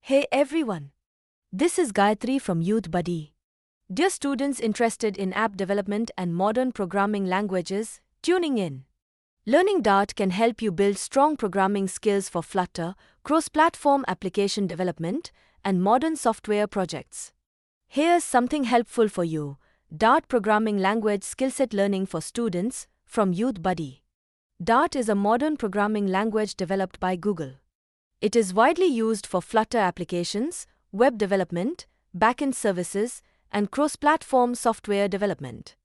Hey everyone! This is Gayatri from Youthbuddy. Dear students interested in app development and modern programming languages, tuning in. Learning Dart can help you build strong programming skills for Flutter, cross-platform application development, and modern software projects. Here's something helpful for you: Dart programming language skillset learning for students from Youthbuddy. Dart is a modern programming language developed by Google. It is widely used for Flutter applications, web development, backend services, and cross-platform software development.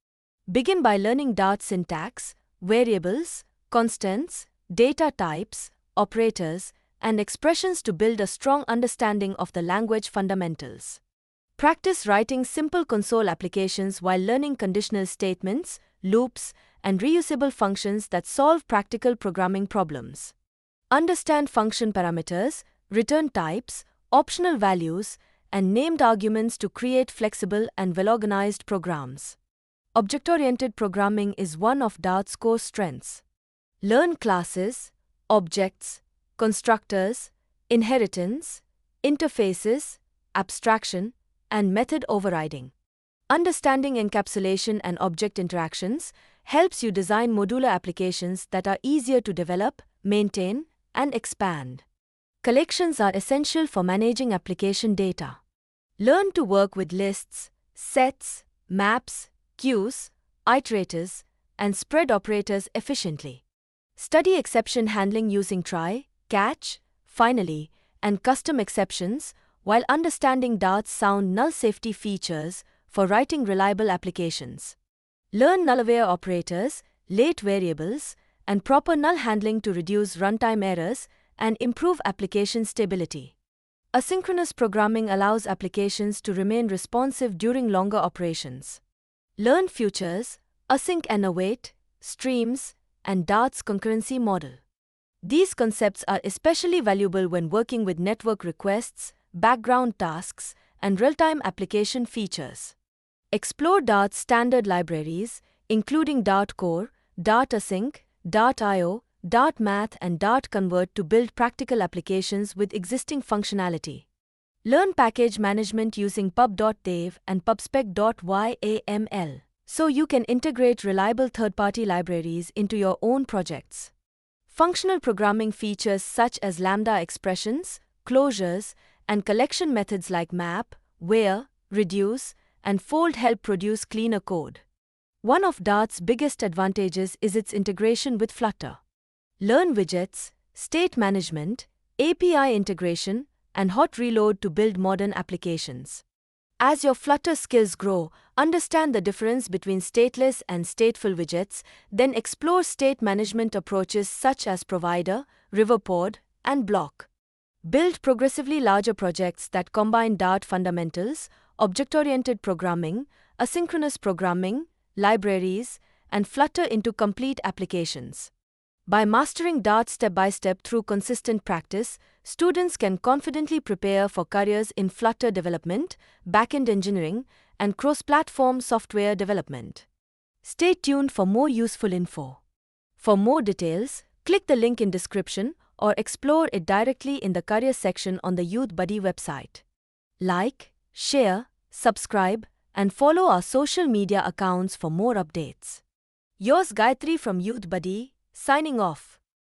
Begin by learning Dart syntax, variables, constants, data types, operators, and expressions to build a strong understanding of the language fundamentals. Practice writing simple console applications while learning conditional statements, loops, and reusable functions that solve practical programming problems. Understand function parameters, return types, optional values, and named arguments to create flexible and well-organized programs. Object-oriented programming is one of Dart's core strengths. Learn classes, objects, constructors, inheritance, interfaces, abstraction, and method overriding. Understanding encapsulation and object interactions helps you design modular applications that are easier to develop, maintain, and expand. Collections are essential for managing application data. Learn to work with lists, sets, maps, queues, iterators, and spread operators efficiently. Study exception handling using try, catch, finally, and custom exceptions while understanding Dart's sound null safety features for writing reliable applications. Learn null-aware operators, late variables, and proper null handling to reduce runtime errors and improve application stability. Asynchronous programming allows applications to remain responsive during longer operations. Learn futures, async and await, streams, and Dart's concurrency model. These concepts are especially valuable when working with network requests, background tasks, and real-time application features. Explore Dart's standard libraries, including Dart Core, Dart Async, Dart IO, Dart Math, and Dart Convert to build practical applications with existing functionality. Learn package management using pub.dev and pubspec.yaml, so you can integrate reliable third-party libraries into your own projects. Functional programming features such as lambda expressions, closures, and collection methods like map, where, reduce, and fold help produce cleaner code. One of Dart's biggest advantages is its integration with Flutter. Learn widgets, state management, API integration, and hot reload to build modern applications. As your Flutter skills grow, understand the difference between stateless and stateful widgets, then explore state management approaches such as Provider, Riverpod, and Block. Build progressively larger projects that combine Dart fundamentals, object-oriented programming, asynchronous programming, libraries, and Flutter into complete applications. By mastering Dart step-by-step through consistent practice, students can confidently prepare for careers in Flutter development, backend engineering, and cross-platform software development. Stay tuned for more useful info. For more details, click the link in description or explore it directly in the career section on the Youthbuddy website. Like, share, subscribe, and follow our social media accounts for more updates. Yours Gayatri from Youthbuddy, signing off.